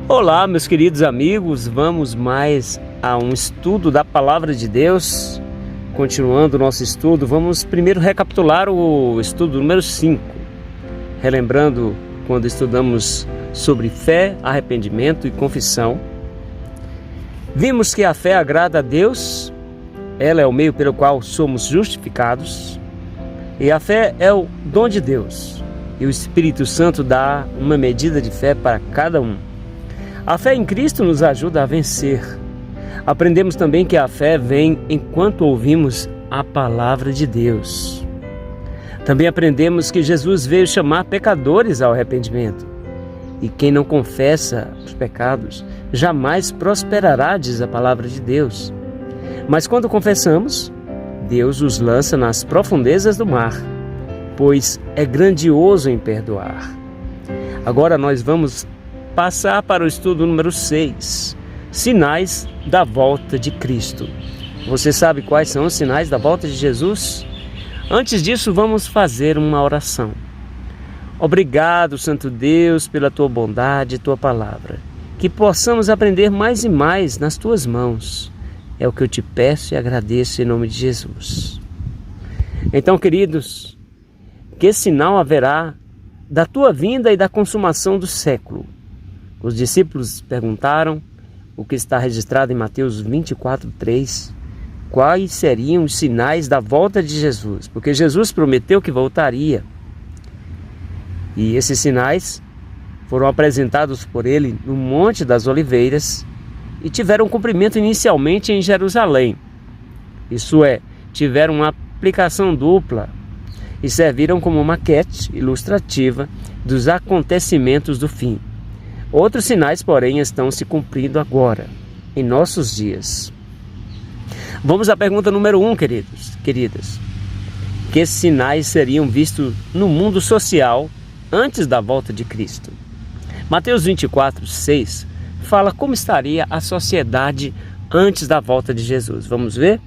Olá, meus queridos amigos, vamos mais a um estudo da Palavra de Deus. Continuando o nosso estudo, vamos primeiro recapitular o estudo número 5, relembrando quando estudamos sobre fé, arrependimento e confissão. Vimos que a fé agrada a Deus, ela é o meio pelo qual somos justificados, e a fé é o dom de Deus, e o Espírito Santo dá uma medida de fé para cada um. A fé em Cristo nos ajuda a vencer. Aprendemos também que a fé vem enquanto ouvimos a palavra de Deus. Também aprendemos que Jesus veio chamar pecadores ao arrependimento. E quem não confessa os pecados jamais prosperará, diz a palavra de Deus. Mas quando confessamos, Deus os lança nas profundezas do mar, pois é grandioso em perdoar. Agora nós vamos passar para o estudo número 6, sinais da volta de Cristo. Você sabe quais são os sinais da volta de Jesus? Antes disso, vamos fazer uma oração. Obrigado, Santo Deus, pela Tua bondade e Tua palavra. Que possamos aprender mais e mais nas Tuas mãos. É o que eu te peço e agradeço em nome de Jesus. Então, queridos, que sinal haverá da Tua vinda e da consumação do século? Os discípulos perguntaram o que está registrado em Mateus 24:3. Quais seriam os sinais da volta de Jesus? Porque Jesus prometeu que voltaria. E esses sinais foram apresentados por ele no Monte das Oliveiras e tiveram cumprimento inicialmente em Jerusalém. Isso é, tiveram uma aplicação dupla e serviram como maquete ilustrativa dos acontecimentos do fim. Outros sinais, porém, estão se cumprindo agora, em nossos dias. Vamos à pergunta número 1, queridas. Que sinais seriam vistos no mundo social antes da volta de Cristo? Mateus 24:6 fala como estaria a sociedade antes da volta de Jesus. Vamos ver?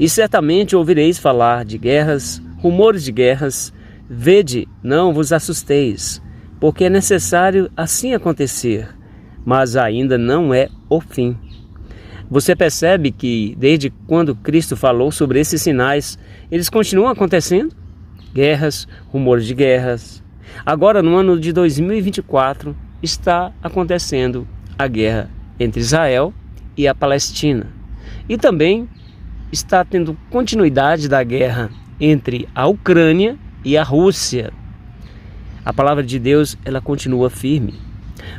E certamente ouvireis falar de guerras, rumores de guerras. Vede, não vos assusteis, porque é necessário assim acontecer, mas ainda não é o fim. Você percebe que desde quando Cristo falou sobre esses sinais, eles continuam acontecendo? Guerras, rumores de guerras. Agora, no ano de 2024, está acontecendo a guerra entre Israel e a Palestina. E também está tendo continuidade da guerra entre a Ucrânia e a Rússia. A palavra de Deus, ela continua firme.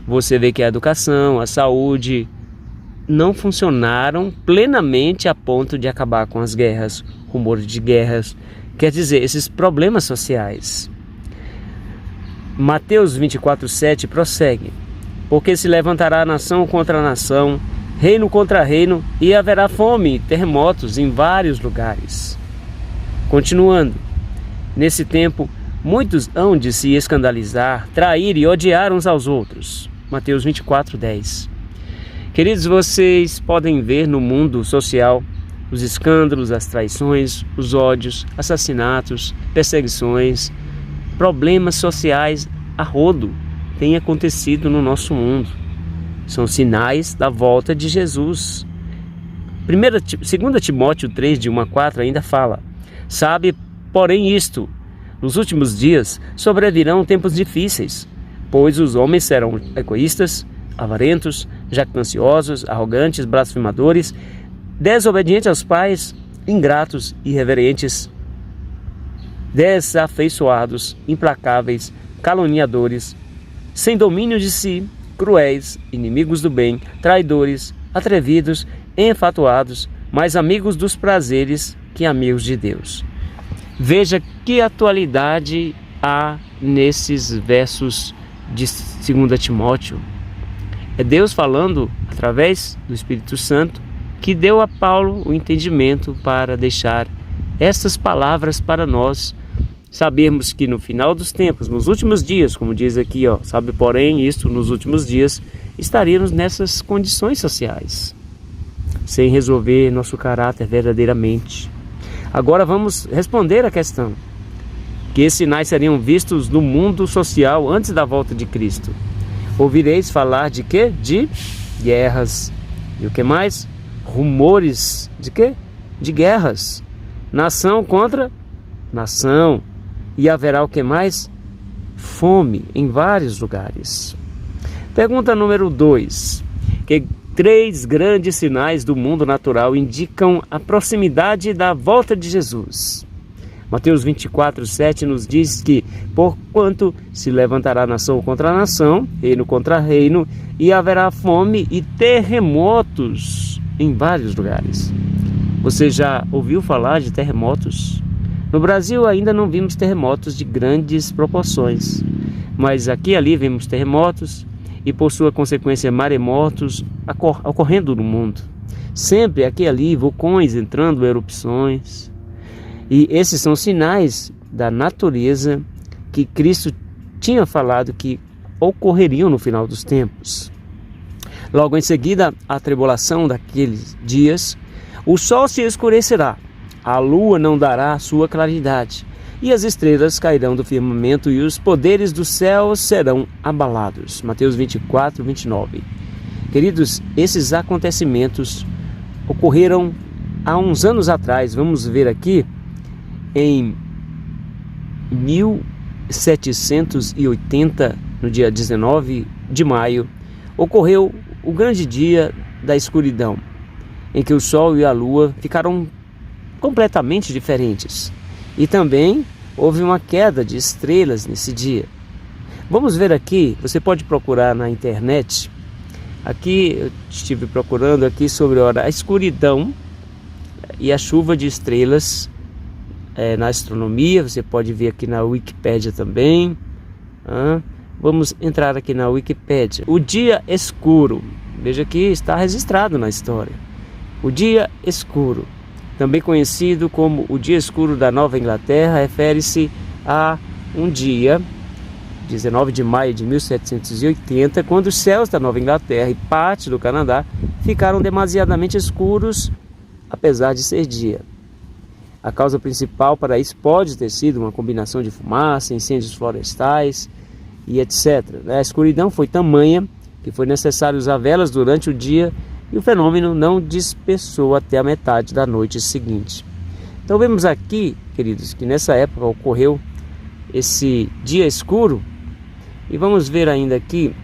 Você vê que a educação, a saúde não funcionaram plenamente a ponto de acabar com as guerras, rumores de guerras, quer dizer, esses problemas sociais. Mateus 24:7 prossegue: porque se levantará nação contra nação, reino contra reino, e haverá fome e terremotos em vários lugares. Continuando, nesse tempo, muitos hão de se escandalizar, trair e odiar uns aos outros. Mateus 24:10. Queridos, vocês podem ver no mundo social os escândalos, as traições, os ódios, assassinatos, perseguições, problemas sociais a rodo têm acontecido no nosso mundo. São sinais da volta de Jesus. 2 Timóteo 3, de 1 a 4 ainda fala: sabe, porém, isto: nos últimos dias sobrevirão tempos difíceis, pois os homens serão egoístas, avarentos, jactanciosos, arrogantes, blasfemadores, desobedientes aos pais, ingratos, irreverentes, desafeiçoados, implacáveis, caluniadores, sem domínio de si, cruéis, inimigos do bem, traidores, atrevidos, enfatuados, mais amigos dos prazeres que amigos de Deus. Veja que atualidade há nesses versos de 2 Timóteo. É Deus falando através do Espírito Santo que deu a Paulo o entendimento para deixar estas palavras para nós sabermos que no final dos tempos, nos últimos dias, como diz aqui, sabe, porém, isto nos últimos dias, estaríamos nessas condições sociais, sem resolver nosso caráter verdadeiramente. Agora vamos responder a questão: que sinais seriam vistos no mundo social antes da volta de Cristo? Ouvireis falar de quê? De guerras. E o que mais? Rumores de quê? De guerras. Nação contra nação. E haverá o que mais? Fome em vários lugares. Pergunta número 2. Que 3 grandes sinais do mundo natural indicam a proximidade da volta de Jesus. Mateus 24:7 nos diz que, porquanto se levantará nação contra nação, reino contra reino, e haverá fome e terremotos em vários lugares. Você já ouviu falar de terremotos? No Brasil ainda não vimos terremotos de grandes proporções, mas aqui e ali vemos terremotos e, por sua consequência, maremotos ocorrendo no mundo. Sempre aqui e ali vulcões entrando, erupções. E esses são sinais da natureza que Cristo tinha falado que ocorreriam no final dos tempos. Logo em seguida, a tribulação daqueles dias, o sol se escurecerá, a lua não dará sua claridade, e as estrelas cairão do firmamento e os poderes do céu serão abalados. Mateus 24:29. Queridos, esses acontecimentos ocorreram há uns anos atrás. Vamos ver aqui, em 1780, no dia 19 de maio, ocorreu o grande dia da escuridão, em que o sol e a lua ficaram completamente diferentes. E também houve uma queda de estrelas nesse dia. Vamos ver aqui, você pode procurar na internet. Aqui eu estive procurando aqui sobre a escuridão e a chuva de estrelas na astronomia. Você pode ver aqui na Wikipédia também. Vamos entrar aqui na Wikipédia. O dia escuro, veja que está registrado na história. O dia escuro, também conhecido como o dia escuro da Nova Inglaterra, refere-se a um dia, 19 de maio de 1780, quando os céus da Nova Inglaterra e parte do Canadá ficaram demasiadamente escuros, apesar de ser dia. A causa principal para isso pode ter sido uma combinação de fumaça, incêndios florestais e etc. A escuridão foi tamanha que foi necessário usar velas durante o dia, e o fenômeno não dispersou até a metade da noite seguinte. Então vemos aqui, queridos, que nessa época ocorreu esse dia escuro. E vamos ver ainda aqui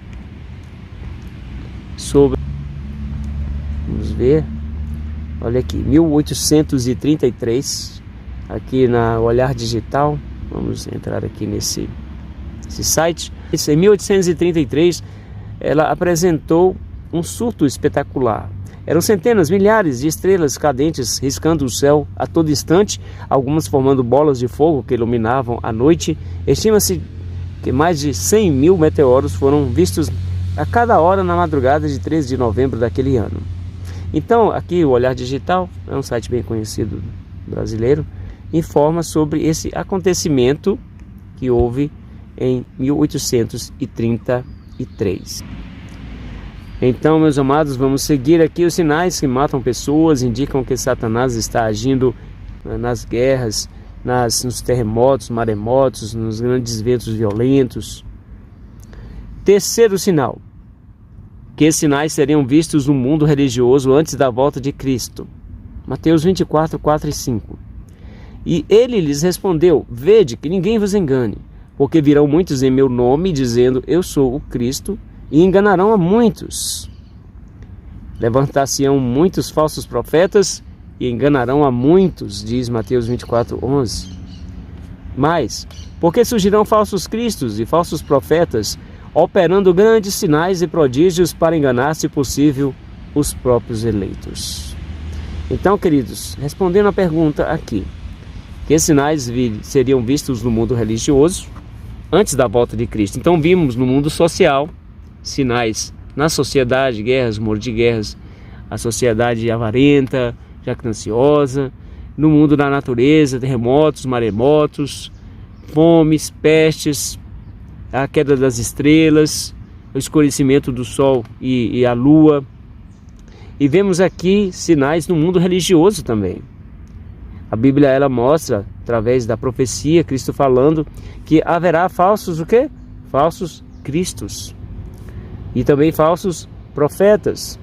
sobre, vamos ver, olha aqui, 1833, aqui na Olhar Digital. Vamos entrar aqui nesse site. Em 1833, ela apresentou um surto espetacular. Eram centenas, milhares de estrelas cadentes riscando o céu a todo instante, algumas formando bolas de fogo que iluminavam a noite. Estima-se que mais de 100.000 meteoros foram vistos a cada hora na madrugada de 13 de novembro daquele ano. Então, aqui o Olhar Digital, é um site bem conhecido brasileiro, informa sobre esse acontecimento que houve em 1833. Então, meus amados, vamos seguir aqui. Os sinais que matam pessoas indicam que Satanás está agindo nas guerras, nos terremotos, maremotos, nos grandes ventos violentos. Terceiro sinal, que esses sinais seriam vistos no mundo religioso antes da volta de Cristo. Mateus 24, 4 e 5. E ele lhes respondeu: vede que ninguém vos engane, porque virão muitos em meu nome, dizendo, eu sou o Cristo, e enganarão a muitos. Levantar-se-ão muitos falsos profetas e enganarão a muitos, diz Mateus 24, 11. Mas, porque surgirão falsos cristos e falsos profetas, operando grandes sinais e prodígios para enganar, se possível, os próprios eleitos. Então, queridos, respondendo a pergunta aqui, que sinais seriam vistos no mundo religioso antes da volta de Cristo? Então, vimos no mundo social sinais na sociedade, guerras, rumor de guerras, a sociedade avarenta, jactanciosa. No mundo da natureza, terremotos, maremotos, fomes, pestes, a queda das estrelas, o escurecimento do sol e a lua. E vemos aqui sinais no mundo religioso também. A Bíblia, ela mostra, através da profecia, Cristo falando que haverá falsos o quê? Falsos cristos. e também falsos profetas.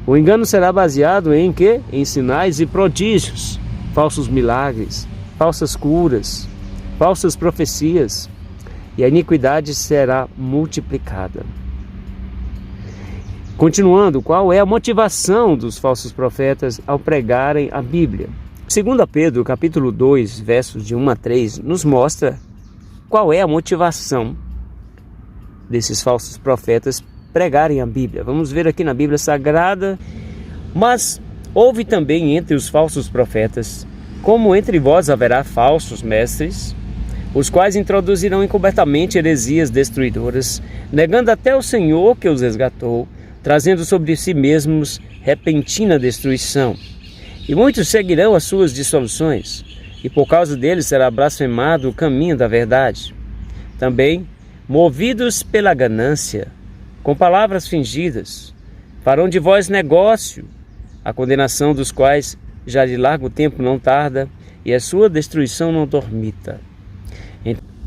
O engano será baseado em quê? Em sinais e prodígios, falsos milagres, falsas curas, falsas profecias, e a iniquidade será multiplicada. Continuando, qual é a motivação dos falsos profetas ao pregarem a Bíblia? 2 Pedro, capítulo 2, versos de 1 a 3, nos mostra qual é a motivação desses falsos profetas pregarem a Bíblia. Vamos ver aqui na Bíblia Sagrada. Mas houve também entre os falsos profetas, como entre vós haverá falsos mestres, os quais introduzirão encobertamente heresias destruidoras, negando até o Senhor que os resgatou, trazendo sobre si mesmos repentina destruição. E muitos seguirão as suas dissoluções, e por causa deles será blasfemado o caminho da verdade. Também, movidos pela ganância, com palavras fingidas, farão de vós negócio, a condenação dos quais já de largo tempo não tarda, e a sua destruição não dormita.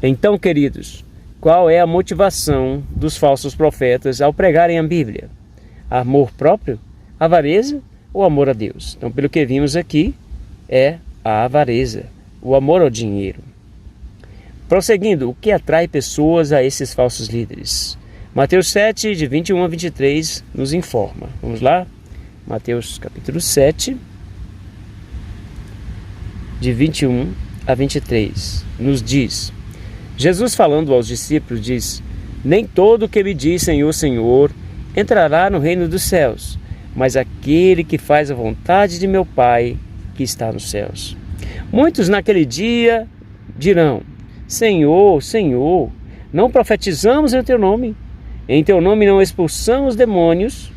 Então, queridos, qual é a motivação dos falsos profetas ao pregarem a Bíblia? Amor próprio, avareza ou amor a Deus? Então, pelo que vimos aqui, é a avareza, o amor ao dinheiro. Prosseguindo, o que atrai pessoas a esses falsos líderes? Mateus 7, de 21 a 23, nos informa. Vamos lá? Mateus capítulo 7, de 21 a 23, nos diz: Jesus, falando aos discípulos, diz: nem todo que me diz Senhor, Senhor, entrará no reino dos céus, mas aquele que faz a vontade de meu Pai que está nos céus. Muitos naquele dia dirão: Senhor, Senhor, não profetizamos em teu nome? Em teu nome não expulsamos demônios?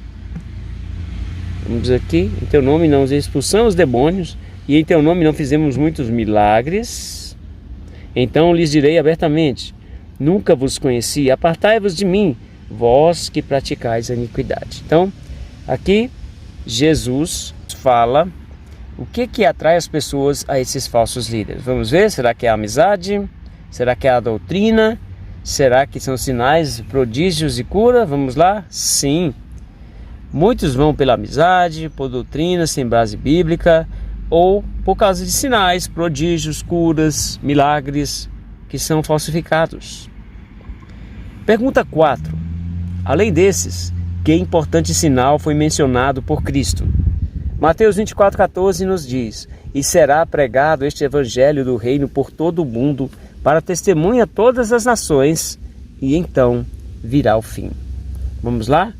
Vamos aqui, em teu nome não expulsamos demônios, e em teu nome não fizemos muitos milagres? Então lhes direi abertamente: nunca vos conheci, apartai-vos de mim, vós que praticais a iniquidade. Então, aqui Jesus fala o que atrai as pessoas a esses falsos líderes. Vamos ver, será que é a amizade? Será que é a doutrina? Será que são sinais, prodígios e cura? Vamos lá? Sim. Muitos vão pela amizade, por doutrina, sem base bíblica, ou por causa de sinais, prodígios, curas, milagres, que são falsificados. Pergunta 4. Além desses, que importante sinal foi mencionado por Cristo? Mateus 24,14 nos diz: e será pregado este evangelho do reino por todo o mundo, para testemunha a todas as nações, e então virá o fim. Vamos lá?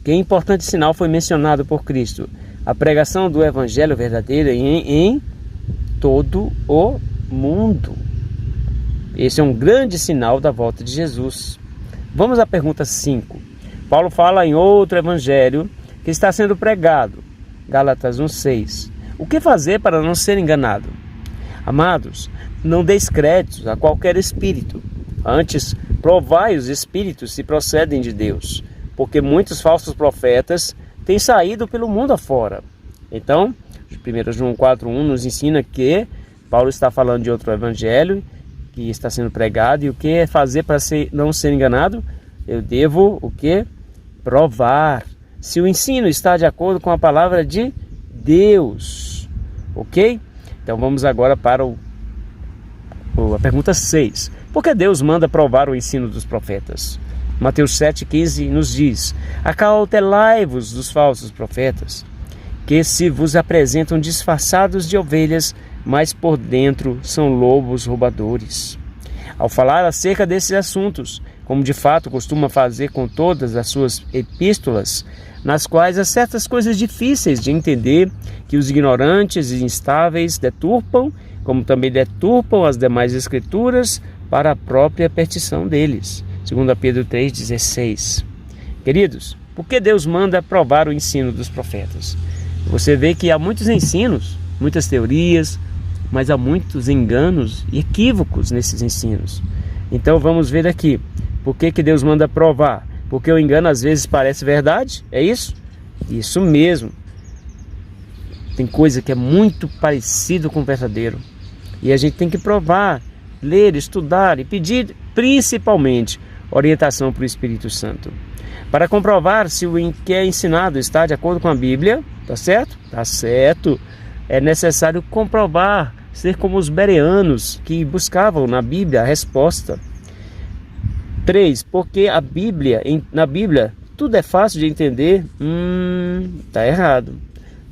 Que importante sinal foi mencionado por Cristo? A pregação do evangelho verdadeiro em todo o mundo. Esse é um grande sinal da volta de Jesus. Vamos à pergunta 5. Paulo fala em outro evangelho que está sendo pregado. Gálatas 1,6. O que fazer para não ser enganado? Amados, não deis créditos a qualquer espírito. Antes, provai os espíritos se procedem de Deus, porque muitos falsos profetas têm saído pelo mundo afora. Então, 1 João 4,1 nos ensina que Paulo está falando de outro evangelho que está sendo pregado, e o que é fazer para não ser enganado? Eu devo o que? Provar se o ensino está de acordo com a palavra de Deus. Ok? Então vamos agora para a pergunta 6. Por que Deus manda provar o ensino dos profetas? Mateus 7,15 nos diz: acautelai-vos dos falsos profetas, que se vos apresentam disfarçados de ovelhas, mas por dentro são lobos roubadores. Ao falar acerca desses assuntos, como de fato costuma fazer com todas as suas epístolas, nas quais há certas coisas difíceis de entender, que os ignorantes e instáveis deturpam, como também deturpam as demais escrituras para a própria perdição deles. 2 Pedro 3,16. Queridos, por que Deus manda provar o ensino dos profetas? Você vê que há muitos ensinos, muitas teorias, mas há muitos enganos e equívocos nesses ensinos. Então vamos ver aqui, por que Deus manda provar? Porque o engano às vezes parece verdade, é isso? Isso mesmo. Tem coisa que é muito parecido com o verdadeiro, e a gente tem que provar, ler, estudar e pedir principalmente orientação para o Espírito Santo. Para comprovar se o que é ensinado está de acordo com a Bíblia, tá certo? Tá certo. É necessário comprovar, ser como os bereanos que buscavam na Bíblia a resposta. 3. Porque na Bíblia tudo é fácil de entender. Tá errado.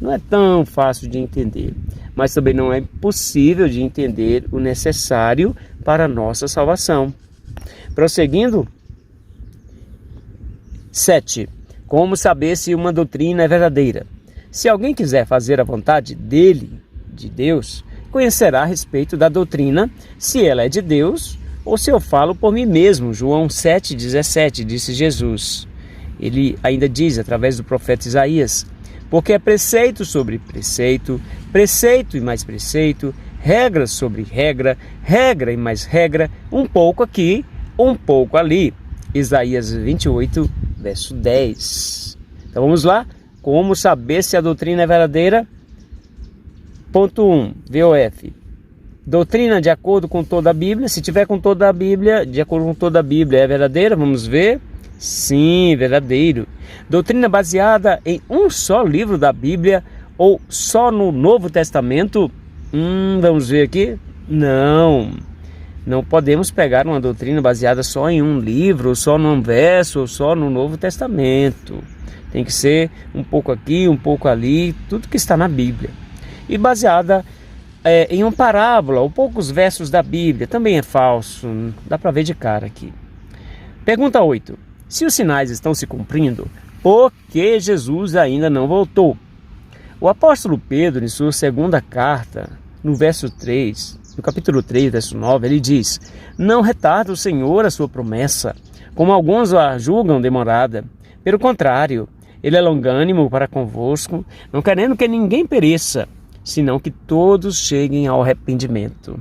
Não é tão fácil de entender, mas também não é impossível de entender o necessário para a nossa salvação. Prosseguindo. 7. Como saber se uma doutrina é verdadeira? Se alguém quiser fazer a vontade dele, de Deus, conhecerá a respeito da doutrina, se ela é de Deus ou se eu falo por mim mesmo. João 7,17, disse Jesus. Ele ainda diz, através do profeta Isaías, porque é preceito sobre preceito, preceito e mais preceito, regra sobre regra, regra e mais regra, um pouco aqui, um pouco ali. Isaías 28, verso 10. Então vamos lá. Como saber se a doutrina é verdadeira? Ponto 1, VOF. Doutrina de acordo com toda a Bíblia. Se tiver com toda a Bíblia, de acordo com toda a Bíblia, é verdadeira? Vamos ver. Sim, verdadeiro. Doutrina baseada em um só livro da Bíblia ou só no Novo Testamento? Vamos ver aqui. Não podemos pegar uma doutrina baseada só em um livro, ou só num verso, ou só no Novo Testamento. Tem que ser um pouco aqui, um pouco ali, tudo que está na Bíblia. E baseada em uma parábola, ou poucos versos da Bíblia, também é falso, dá para ver de cara aqui. Pergunta 8. Se os sinais estão se cumprindo, por que Jesus ainda não voltou? O apóstolo Pedro, em sua segunda carta, no verso 3, no capítulo 3, verso 9, ele diz: não retarda o Senhor a sua promessa, como alguns a julgam demorada. Pelo contrário, ele é longânimo para convosco, não querendo que ninguém pereça, senão que todos cheguem ao arrependimento.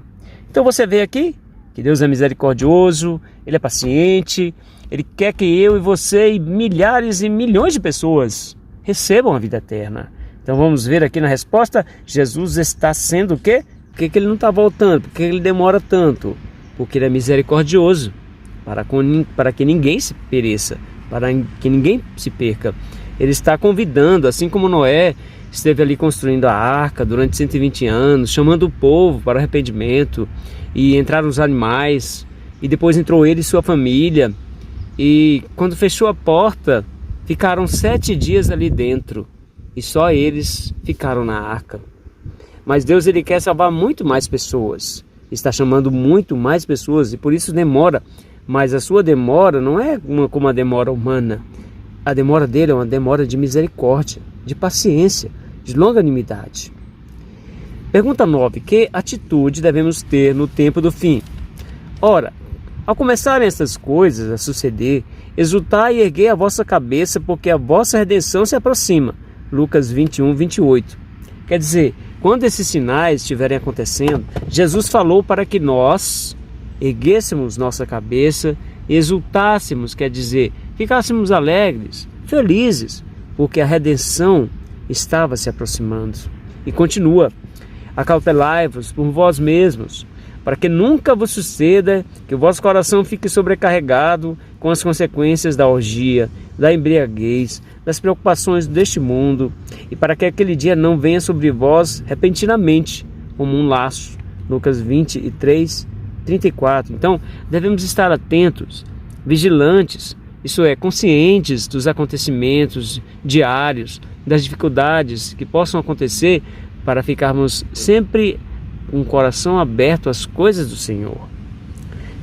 Então você vê aqui que Deus é misericordioso, Ele é paciente, Ele quer que eu e você e milhares e milhões de pessoas recebam a vida eterna. Então vamos ver aqui na resposta, Jesus está sendo o quê? Por que Ele não está voltando? Por que Ele demora tanto? Porque Ele é misericordioso, para que ninguém se pereça, para que ninguém se perca. Ele está convidando, assim como Noé esteve ali construindo a arca durante 120 anos, chamando o povo para o arrependimento, e entraram os animais, e depois entrou ele e sua família, e quando fechou a porta, ficaram 7 dias ali dentro, e só eles ficaram na arca. Mas Deus, Ele quer salvar muito mais pessoas, está chamando muito mais pessoas, e por isso demora. Mas a sua demora não é como a demora humana. A demora dele é uma demora de misericórdia, de paciência, de longanimidade. Pergunta 9. Que atitude devemos ter no tempo do fim? Ora, ao começarem essas coisas a suceder, exultai e erguei a vossa cabeça, porque a vossa redenção se aproxima. Lucas 21, 28. Quer dizer, quando esses sinais estiverem acontecendo, Jesus falou para que nós erguêssemos nossa cabeça, exultássemos, quer dizer, ficássemos alegres, felizes, porque a redenção estava se aproximando. E continua: acautelai-vos por vós mesmos, para que nunca vos suceda que o vosso coração fique sobrecarregado com as consequências da orgia, da embriaguez, das preocupações deste mundo, e para que aquele dia não venha sobre vós repentinamente, como um laço. Lucas 23, 34. Então, devemos estar atentos, vigilantes, isso é, conscientes dos acontecimentos diários, das dificuldades que possam acontecer, para ficarmos sempre com o coração aberto às coisas do Senhor.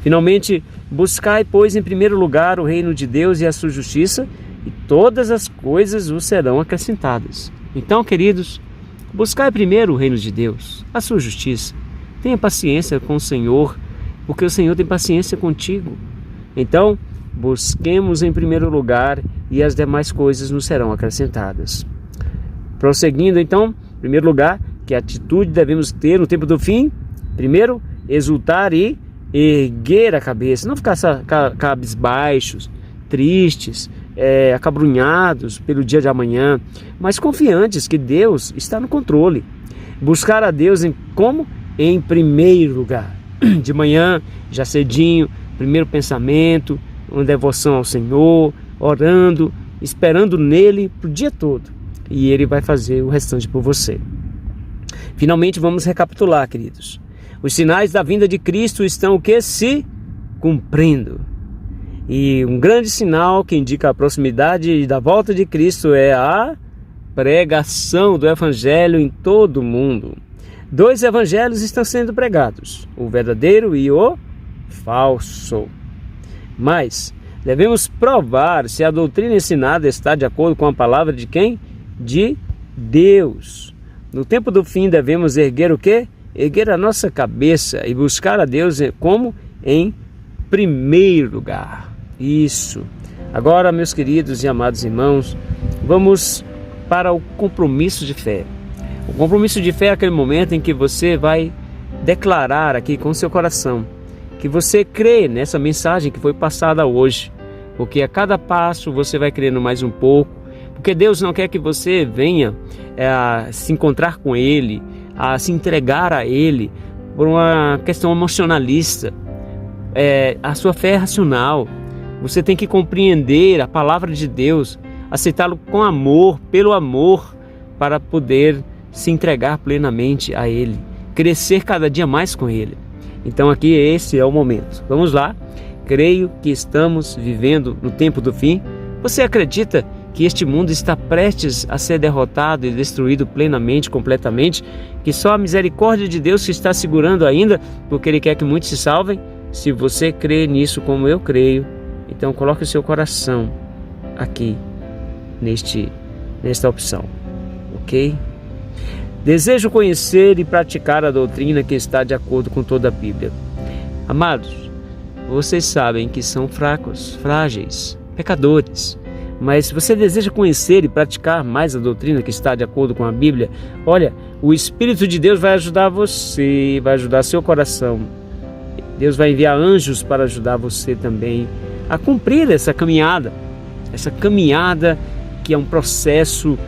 Finalmente, buscai, pois, em primeiro lugar o reino de Deus e a sua justiça, e todas as coisas vos serão acrescentadas. Então, queridos, buscai primeiro o reino de Deus, a sua justiça. Tenha paciência com o Senhor, porque o Senhor tem paciência contigo. Então, busquemos em primeiro lugar e as demais coisas nos serão acrescentadas. Prosseguindo então, em primeiro lugar, que atitude devemos ter no tempo do fim? Primeiro, exultar e erguer a cabeça, não ficar cabisbaixos, tristes, acabrunhados pelo dia de amanhã, mas confiantes que Deus está no controle. Buscar a Deus como? Em primeiro lugar. De manhã, já cedinho, primeiro pensamento, uma devoção ao Senhor, orando, esperando nele para o dia todo. E ele vai fazer o restante por você. Finalmente vamos recapitular, queridos. Os sinais da vinda de Cristo estão o que? Se cumprindo. E um grande sinal que indica a proximidade da volta de Cristo é a pregação do Evangelho em todo o mundo. 2 evangelhos estão sendo pregados, o verdadeiro e o falso. Mas devemos provar se a doutrina ensinada está de acordo com a palavra de quem? De Deus. No tempo do fim devemos erguer o quê? Erguer a nossa cabeça e buscar a Deus como? Em primeiro lugar. Isso. Agora, meus queridos e amados irmãos, vamos para o compromisso de fé. O compromisso de fé é aquele momento em que você vai declarar aqui com seu coração que você crê nessa mensagem que foi passada hoje, porque a cada passo você vai crendo mais um pouco, porque Deus não quer que você venha a se encontrar com Ele, a se entregar a Ele por uma questão emocionalista. A sua fé é racional. Você tem que compreender a palavra de Deus, aceitá-lo com amor, pelo amor, para poder se entregar plenamente a Ele, crescer cada dia mais com Ele. Então aqui esse é o momento. Vamos lá. Creio que estamos vivendo no tempo do fim. Você acredita que este mundo está prestes a ser derrotado e destruído plenamente, completamente? Que só a misericórdia de Deus se está segurando ainda, porque Ele quer que muitos se salvem? Se você crê nisso como eu creio, então coloque o seu coração aqui nesta opção, ok? Desejo conhecer e praticar a doutrina que está de acordo com toda a Bíblia. Amados, vocês sabem que são fracos, frágeis, pecadores. Mas se você deseja conhecer e praticar mais a doutrina que está de acordo com a Bíblia, olha, o Espírito de Deus vai ajudar você, vai ajudar seu coração. Deus vai enviar anjos para ajudar você também a cumprir essa caminhada que é um processo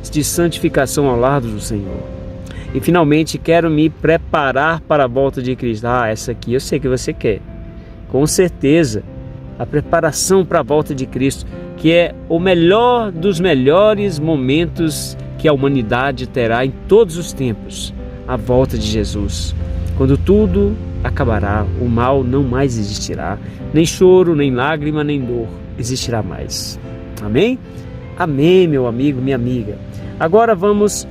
de santificação ao lado do Senhor. E finalmente quero me preparar para a volta de Cristo. Essa aqui eu sei que você quer. Com certeza, a preparação para a volta de Cristo, que é o melhor dos melhores momentos que a humanidade terá em todos os tempos, a volta de Jesus. Quando tudo acabará, o mal não mais existirá, nem choro, nem lágrima, nem dor existirá mais. Amém? Amém, meu amigo, minha amiga. Agora vamos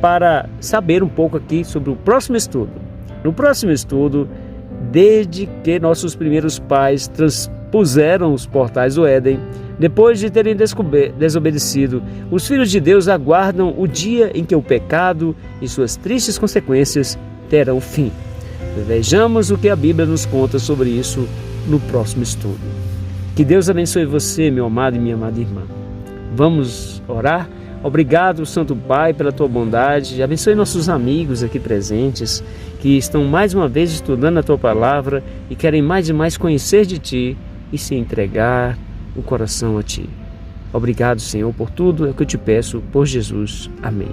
para saber um pouco aqui sobre o próximo estudo. No próximo estudo, desde que nossos primeiros pais transpuseram os portais do Éden, depois de terem desobedecido, os filhos de Deus aguardam o dia em que o pecado e suas tristes consequências terão fim. Vejamos o que a Bíblia nos conta sobre isso no próximo estudo. Que Deus abençoe você, meu amado e minha amada irmã. Vamos orar? Obrigado, Santo Pai, pela tua bondade. Abençoe nossos amigos aqui presentes, que estão mais uma vez estudando a tua palavra e querem mais e mais conhecer de ti e se entregar o coração a ti. Obrigado, Senhor, por tudo é o que eu te peço, por Jesus. Amém.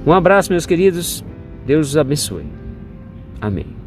Um abraço, meus queridos. Deus os abençoe. Amém.